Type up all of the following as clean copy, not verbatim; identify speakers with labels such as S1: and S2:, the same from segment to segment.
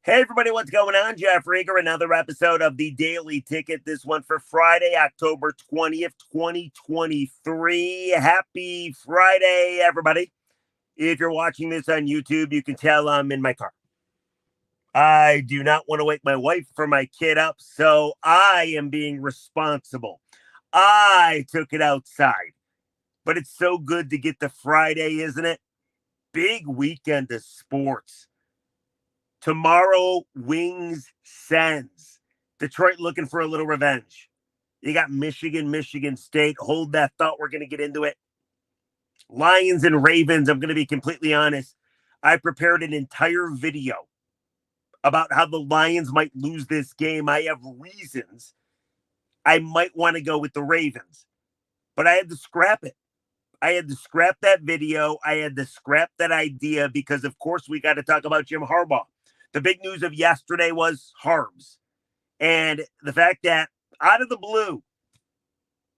S1: Hey, everybody, what's going on? Jeff Rieger, another episode of the Daily Ticket. This one for Friday, October 20th, 2023. Happy Friday, everybody. If you're watching this on YouTube, you can tell I'm in my car. I do not want to wake my wife or my kid up, so I am being responsible. I took it outside, but it's so good to get to Friday, isn't it? Big weekend of sports. Tomorrow, Wings Sens. Detroit looking for a little revenge. You got Michigan State. Hold that thought. We're going to get into it. Lions and Ravens. I'm going to be completely honest. I prepared an entire video about how the Lions might lose this game. I have reasons I might want to go with the Ravens, but I had to scrap it. I had to scrap that video. I had to scrap that idea because, of course, we got to talk about Jim Harbaugh. The big news of yesterday was Harbs. And the fact that out of the blue,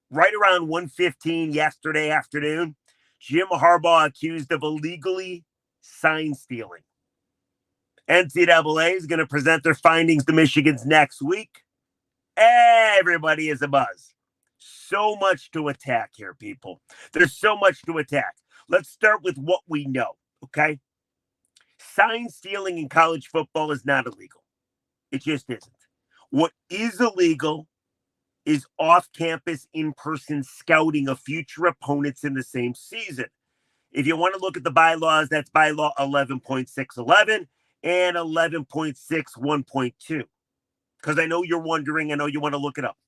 S1: right around 1:15 yesterday afternoon, Jim Harbaugh accused of illegally sign stealing. NCAA is going to present their findings to Michigan's next week. Everybody is abuzz. So much to attack here, people. There's so much to attack. Let's start with what we know, okay? Sign stealing in college football is not illegal. It just isn't. What is illegal is off-campus, in-person scouting of future opponents in the same season. If you want to look at the bylaws, that's bylaw 11.611 and 11.61.2. Because I know you're wondering, I know you want to look it up.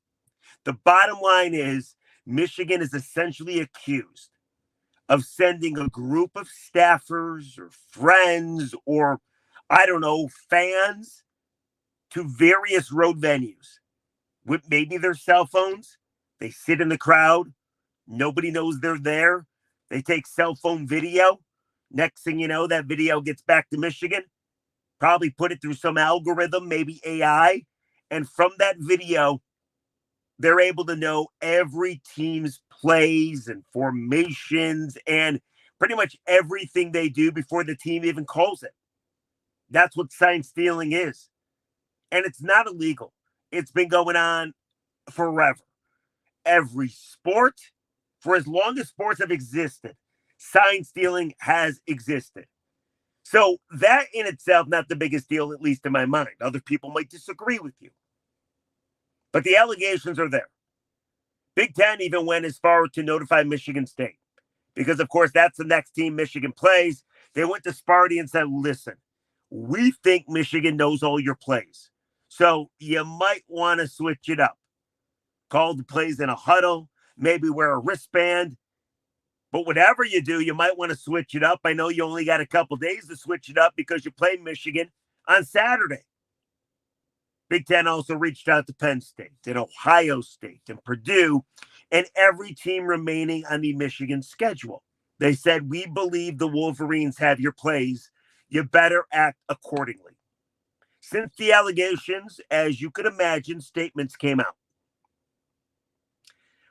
S1: The bottom line is Michigan is essentially accused of sending a group of staffers or friends or, I don't know, fans to various road venues with maybe their cell phones. They sit in the crowd. Nobody knows they're there. They take cell phone video. Next thing you know, that video gets back to Michigan. Probably put it through some algorithm, maybe AI. And from that video, they're able to know every team's plays and formations and pretty much everything they do before the team even calls it. That's what sign stealing is. And it's not illegal. It's been going on forever. Every sport, for as long as sports have existed, sign stealing has existed. So that in itself, not the biggest deal, at least in my mind. Other people might disagree with you. But the allegations are there. Big Ten even went as far to notify Michigan State because, of course, that's the next team Michigan plays. They went to Sparty and said, listen, we think Michigan knows all your plays. So you might want to switch it up. Call the plays in a huddle, maybe wear a wristband. But whatever you do, you might want to switch it up. I know you only got a couple days to switch it up because you play Michigan on Saturday. Big Ten also reached out to Penn State and Ohio State and Purdue and every team remaining on the Michigan schedule. They said, we believe the Wolverines have your plays. You better act accordingly. Since the allegations, as you could imagine, statements came out.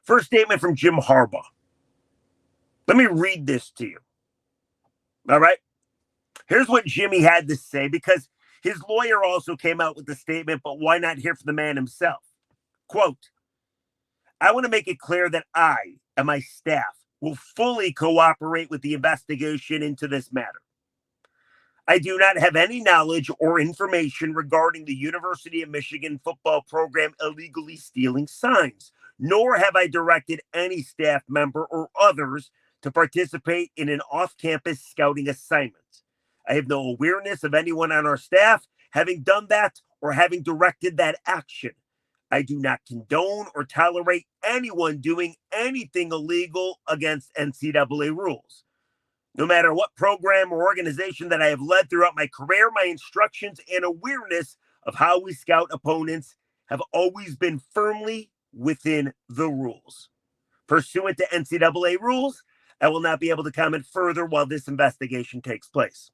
S1: First statement from Jim Harbaugh. Let me read this to you. All right? Here's what Jimmy had to say because his lawyer also came out with the statement, but why not hear from the man himself? Quote, I want to make it clear that I and my staff will fully cooperate with the investigation into this matter. I do not have any knowledge or information regarding the University of Michigan football program illegally stealing signs, nor have I directed any staff member or others to participate in an off-campus scouting assignment. I have no awareness of anyone on our staff having done that or having directed that action. I do not condone or tolerate anyone doing anything illegal against NCAA rules. No matter what program or organization that I have led throughout my career, my instructions and awareness of how we scout opponents have always been firmly within the rules. Pursuant to NCAA rules, I will not be able to comment further while this investigation takes place.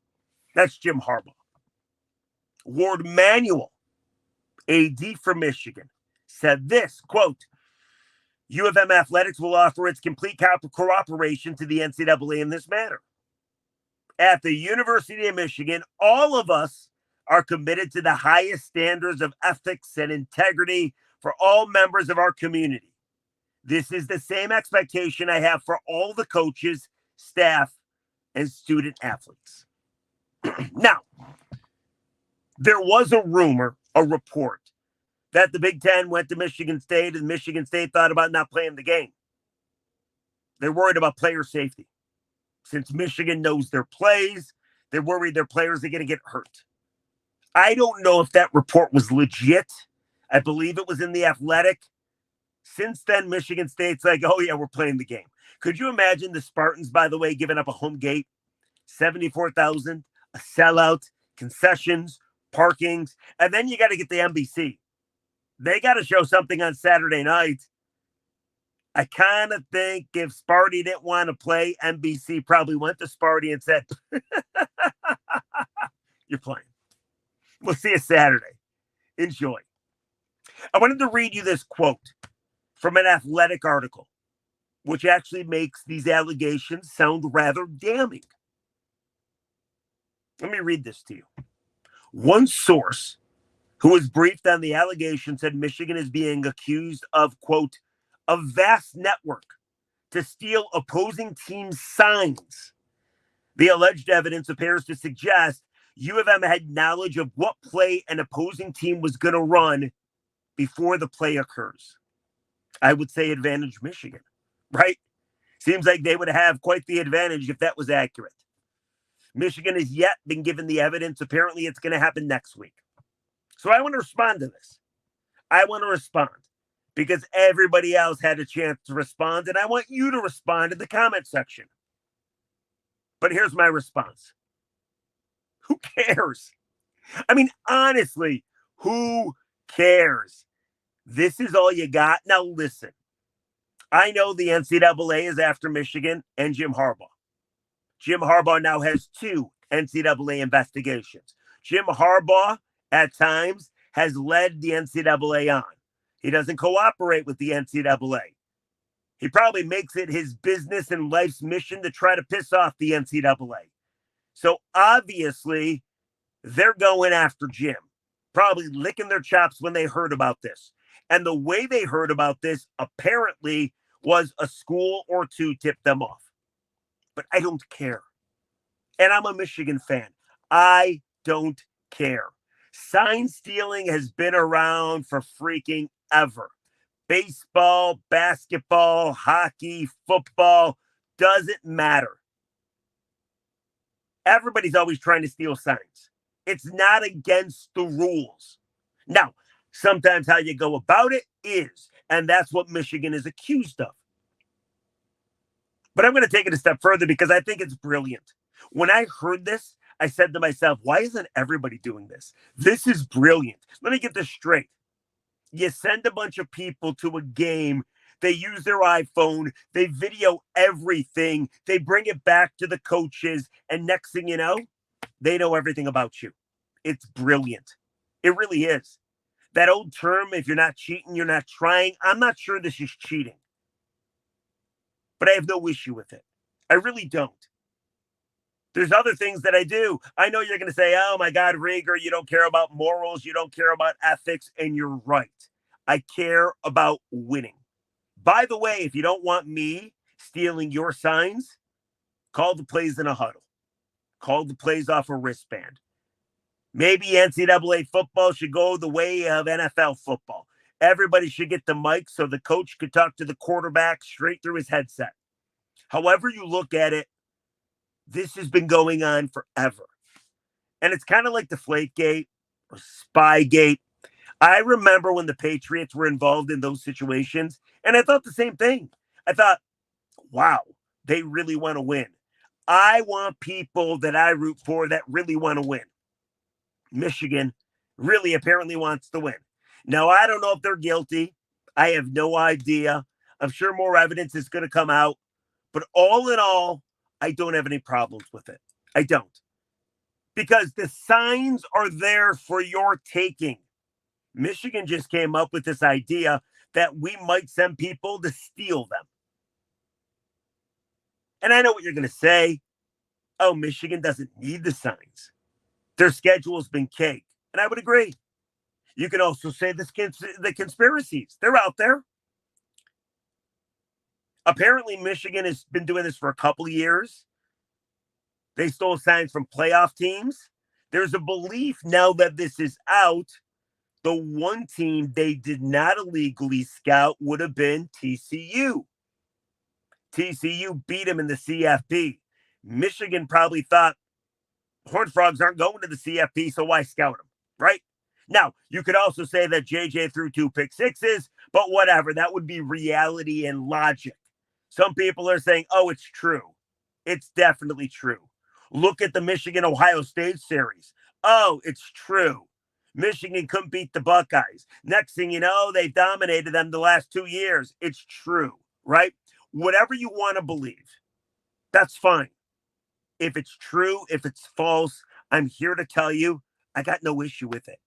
S1: That's Jim Harbaugh. Ward Manuel, AD for Michigan, said this, quote, U of M Athletics will offer its complete cooperation to the NCAA in this matter. At the University of Michigan, all of us are committed to the highest standards of ethics and integrity for all members of our community. This is the same expectation I have for all the coaches, staff, and student athletes. Now, there was a rumor, a report, that the Big Ten went to Michigan State and Michigan State thought about not playing the game. They're worried about player safety. Since Michigan knows their plays, they're worried their players are going to get hurt. I don't know if that report was legit. I believe it was in The Athletic. Since then, Michigan State's like, oh, yeah, we're playing the game. Could you imagine the Spartans, by the way, giving up a home gate, 74,000, a sellout, concessions, parkings, and then you got to get the NBC. They got to show something on Saturday night. I kind of think if Sparty didn't want to play, NBC probably went to Sparty and said, you're playing. We'll see you Saturday. Enjoy. I wanted to read you this quote from an Athletic article, which actually makes these allegations sound rather damning. Let me read this to you. One source who was briefed on the allegation said Michigan is being accused of, quote, a vast network to steal opposing teams' signs. The alleged evidence appears to suggest U of M had knowledge of what play an opposing team was going to run before the play occurs. I would say advantage Michigan, right? Seems like they would have quite the advantage if that was accurate. Michigan has yet been given the evidence. Apparently, it's going to happen next week. So I want to respond to this. I want to respond because everybody else had a chance to respond, and I want you to respond in the comment section. But here's my response. Who cares? I mean, honestly, who cares? This is all you got. Now, listen. I know the NCAA is after Michigan and Jim Harbaugh. Jim Harbaugh now has 2 NCAA investigations. Jim Harbaugh, at times, has led the NCAA on. He doesn't cooperate with the NCAA. He probably makes it his business and life's mission to try to piss off the NCAA. So obviously, they're going after Jim, probably licking their chops when they heard about this. And the way they heard about this apparently was a school or two tipped them off. But I don't care. And I'm a Michigan fan. I don't care. Sign stealing has been around for freaking ever. Baseball, basketball, hockey, football, doesn't matter. Everybody's always trying to steal signs. It's not against the rules. Now, sometimes how you go about it is, and that's what Michigan is accused of. But I'm going to take it a step further because I think it's brilliant. When I heard this, I said to myself, why isn't everybody doing this? This is brilliant. Let me get this straight. You send a bunch of people to a game. They use their iPhone. They video everything. They bring it back to the coaches. And next thing you know, they know everything about you. It's brilliant. It really is. That old term, if you're not cheating, you're not trying. I'm not sure this is cheating. But I have no issue with it. I really don't. There's other things that I do. I know you're going to say, oh my God, Rieger, you don't care about morals. You don't care about ethics. And you're right. I care about winning. By the way, if you don't want me stealing your signs, call the plays in a huddle. Call the plays off a wristband. Maybe NCAA football should go the way of NFL football. Everybody should get the mic so the coach could talk to the quarterback straight through his headset. However you look at it, this has been going on forever. And it's kind of like Deflategate or Spygate. I remember when the Patriots were involved in those situations, and I thought the same thing. I thought, wow, they really want to win. I want people that I root for that really want to win. Michigan really apparently wants to win. Now, I don't know if they're guilty. I have no idea. I'm sure more evidence is going to come out. But all in all, I don't have any problems with it. I don't. Because the signs are there for your taking. Michigan just came up with this idea that we might send people to steal them. And I know what you're going to say. Oh, Michigan doesn't need the signs. Their schedule's been cake. And I would agree. You can also say the conspiracies. They're out there. Apparently, Michigan has been doing this for a couple of years. They stole signs from playoff teams. There's a belief now that this is out. The one team they did not illegally scout would have been TCU. TCU beat them in the CFP. Michigan probably thought Horned Frogs aren't going to the CFP, so why scout them, right? Now, you could also say that JJ threw 2 pick sixes, but whatever. That would be reality and logic. Some people are saying, oh, it's true. It's definitely true. Look at the Michigan-Ohio State series. Oh, it's true. Michigan couldn't beat the Buckeyes. Next thing you know, they dominated them the last 2 years. It's true, right? Whatever you want to believe, that's fine. If it's true, if it's false, I'm here to tell you, I got no issue with it.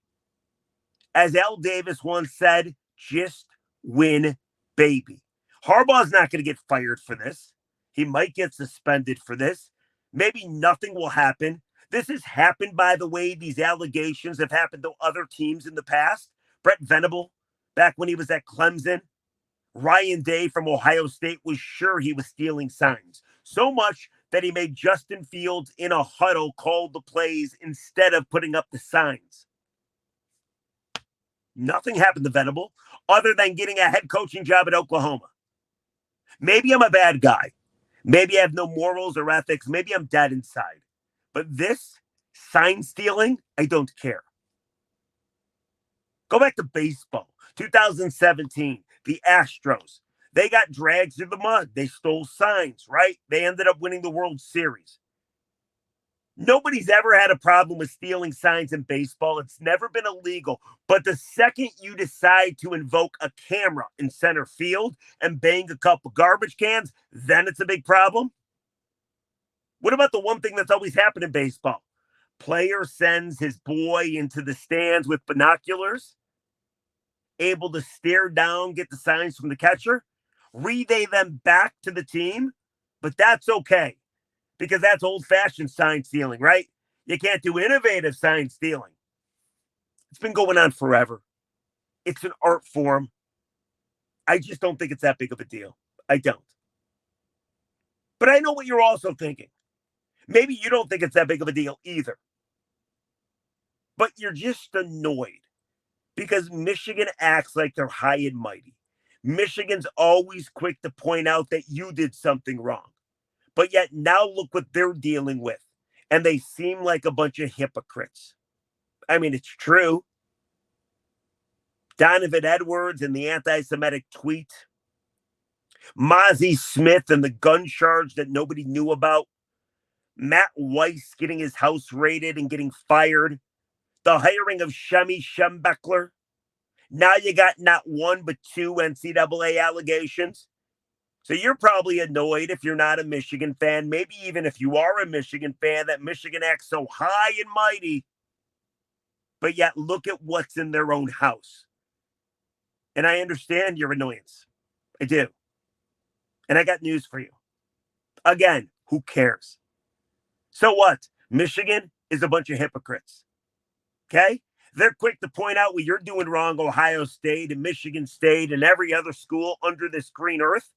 S1: As Al Davis once said, just win, baby. Harbaugh's not going to get fired for this. He might get suspended for this. Maybe nothing will happen. This has happened, by the way. These allegations have happened to other teams in the past. Brett Venable, back when he was at Clemson. Ryan Day from Ohio State was sure he was stealing signs. So much that he made Justin Fields in a huddle call the plays instead of putting up the signs. Nothing happened to Venable other than getting a head coaching job at Oklahoma. Maybe I'm a bad guy. Maybe I have no morals or ethics. Maybe I'm dead inside. But this sign stealing, I don't care. Go back to baseball. 2017, the Astros. They got dragged through the mud. They stole signs, right? They ended up winning the World Series. Nobody's ever had a problem with stealing signs in baseball. It's never been illegal. But the second you decide to invoke a camera in center field and bang a couple garbage cans, then it's a big problem. What about the one thing that's always happened in baseball? Player sends his boy into the stands with binoculars, able to stare down, get the signs from the catcher, relay them back to the team, but that's okay. Because that's old-fashioned sign stealing, right? You can't do innovative sign stealing. It's been going on forever. It's an art form. I just don't think it's that big of a deal. I don't. But I know what you're also thinking. Maybe you don't think it's that big of a deal either. But you're just annoyed because Michigan acts like they're high and mighty. Michigan's always quick to point out that you did something wrong. But yet now look what they're dealing with. And they seem like a bunch of hypocrites. I mean, it's true. Donovan Edwards and the anti-Semitic tweet. Mozzie Smith and the gun charge that nobody knew about. Matt Weiss getting his house raided and getting fired. The hiring of Shemi Schembechler. Now you got not one but 2 NCAA allegations. So you're probably annoyed if you're not a Michigan fan, maybe even if you are a Michigan fan, that Michigan acts so high and mighty, but yet look at what's in their own house. And I understand your annoyance. I do. And I got news for you. Again, who cares? So what? Michigan is a bunch of hypocrites. Okay? They're quick to point out what you're doing wrong, Ohio State and Michigan State and every other school under this green earth.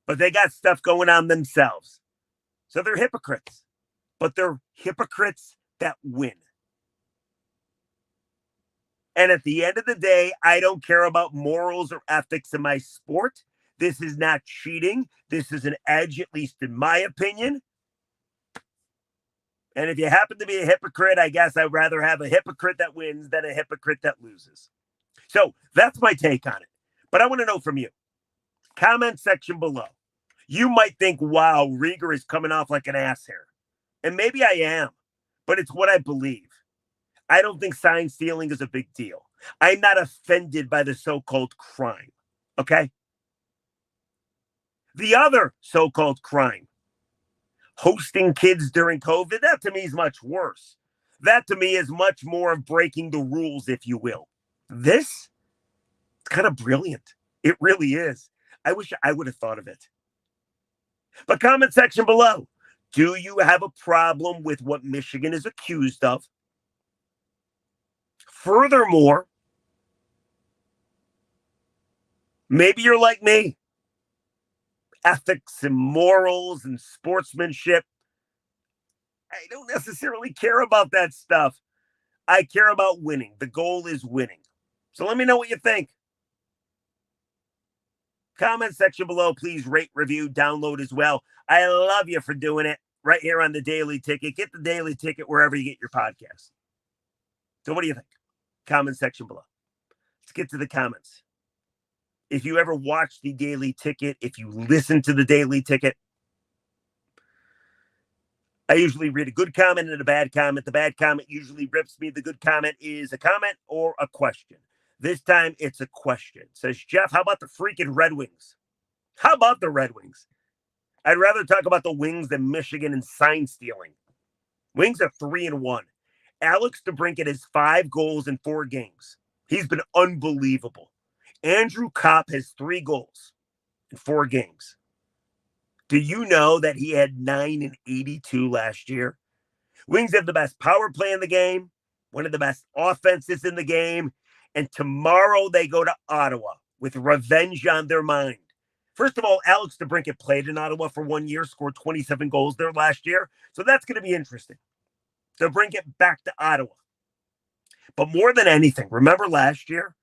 S1: But they got stuff going on themselves. So they're hypocrites. But they're hypocrites that win. And at the end of the day, I don't care about morals or ethics in my sport. This is not cheating. This is an edge, at least in my opinion. And if you happen to be a hypocrite, I guess I'd rather have a hypocrite that wins than a hypocrite that loses. So that's my take on it. But I want to know from you. Comment section below. You might think, wow, Rieger is coming off like an ass here. And maybe I am, but it's what I believe. I don't think sign stealing is a big deal. I'm not offended by the so-called crime, okay? The other so-called crime, hosting kids during COVID, that to me is much worse. That to me is much more of breaking the rules, if you will. This, it's kind of brilliant. It really is. I wish I would have thought of it. But comment section below. Do you have a problem with what Michigan is accused of? Furthermore, maybe you're like me. Ethics and morals and sportsmanship. I don't necessarily care about that stuff. I care about winning. The goal is winning. So let me know what you think. Comment section below. Please rate, review, download as well. I love you for doing it right here on the Daily Ticket. Get the Daily Ticket wherever you get your podcast. So what do you think? Comment section below. Let's get to the comments. If you ever watch the Daily Ticket, if you listen to the Daily Ticket, I usually read a good comment and a bad comment. The bad comment usually rips me. The good comment is a comment or a question. This time it's a question. It says, Jeff, how about the freaking Red Wings? How about the Red Wings? I'd rather talk about the Wings than Michigan and SignStealing. Wings are 3-1. Alex DeBrincat has 5 goals in 4 games. He's been unbelievable. Andrew Kopp has 3 goals in 4 games. Do you know that he had 9 and 82 last year? Wings have the best power play in the game, one of the best offenses in the game, and tomorrow they go to Ottawa with revenge on their mind. First of all, Alex DeBrincat played in Ottawa for 1 year, scored 27 goals there last year, so that's going to be interesting. DeBrincat back to Ottawa. But more than anything, remember last year?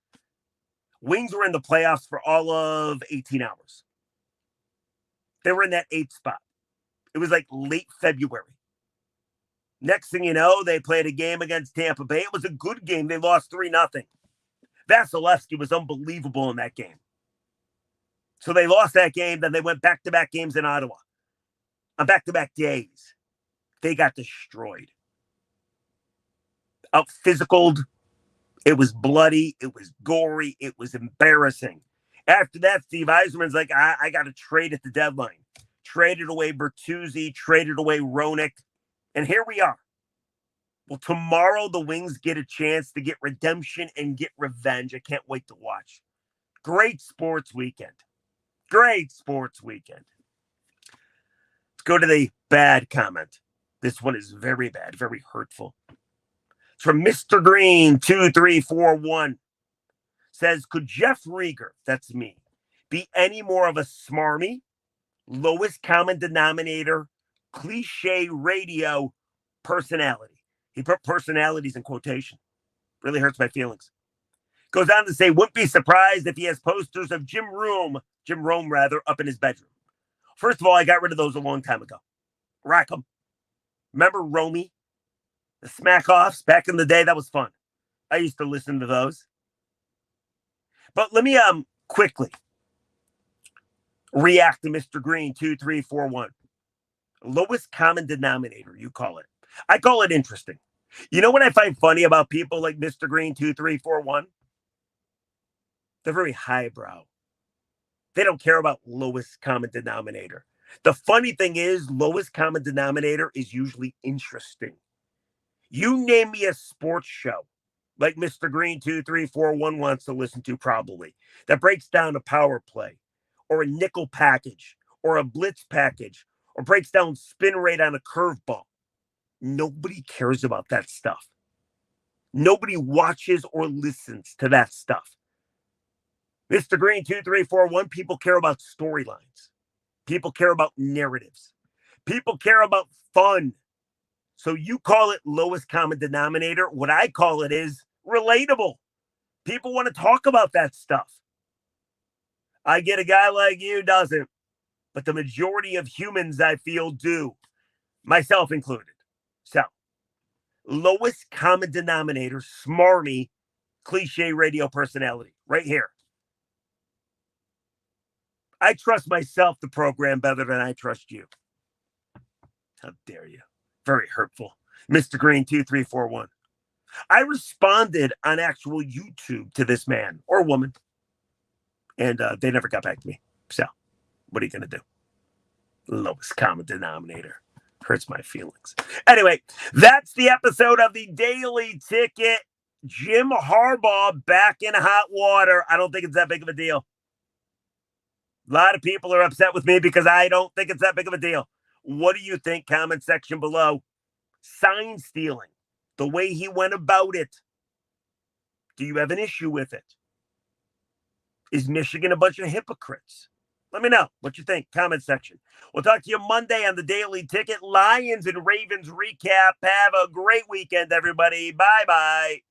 S1: Wings were in the playoffs for all of 18 hours. They were in that 8th spot. It was like late February. Next thing you know, they played a game against Tampa Bay. It was a good game. They lost 3-0. Vasilevsky was unbelievable in that game. So they lost that game. Then they went back-to-back games in Ottawa. On back-to-back days. They got destroyed. Out-physicaled. It was bloody. It was gory. It was embarrassing. After that, Steve Yzerman's like, I got to trade at the deadline. Traded away Bertuzzi, traded away Roenick, and here we are. Well, tomorrow the Wings get a chance to get redemption and get revenge. I can't wait to watch. Great sports weekend. Great sports weekend. Let's go to the bad comment. This one is very bad, very hurtful. It's from Mr. Green 2341. Says, could Jeff Rieger, that's me, be any more of a smarmy, lowest common denominator, cliche radio personality? He put personalities in quotation. Really hurts my feelings. Goes on to say, wouldn't be surprised if he has posters of Jim Rome, up in his bedroom. First of all, I got rid of those a long time ago. Rack them. Remember Romy? The smack-offs back in the day? That was fun. I used to listen to those. But let me quickly react to Mr. Green 2341. Lowest common denominator, you call it. I call it interesting. You know what I find funny about people like Mr. Green 2341? They're very highbrow. They don't care about lowest common denominator. The funny thing is, lowest common denominator is usually interesting. You name me a sports show like Mr. Green 2341 wants to listen to probably, that breaks down a power play or a nickel package or a blitz package or breaks down spin rate on a curveball. Nobody cares about that stuff. Nobody watches or listens to that stuff. Mr. Green 2341, people care about storylines. People care about narratives. People care about fun. So you call it lowest common denominator. What I call it is relatable. People want to talk about that stuff. I get a guy like you doesn't, but the majority of humans, I feel, do, myself included. So, lowest common denominator, smarmy, cliche radio personality, right here. I trust myself to program better than I trust you. How dare you? Very hurtful. Mr. Green 2341. I responded on actual YouTube to this man or woman, and they never got back to me. So, what are you going to do? Lowest common denominator. Hurts my feelings. Anyway, that's the episode of the Daily Ticket. Jim Harbaugh back in hot water. I don't think it's that big of a deal. A lot of people are upset with me because I don't think it's that big of a deal. What do you think? Comment section below. Sign stealing, the way he went about it. Do you have an issue with it? Is Michigan a bunch of hypocrites? Let me know what you think. Comment section. We'll talk to you Monday on the Daily Ticket. Lions and Ravens recap. Have a great weekend, everybody. Bye-bye.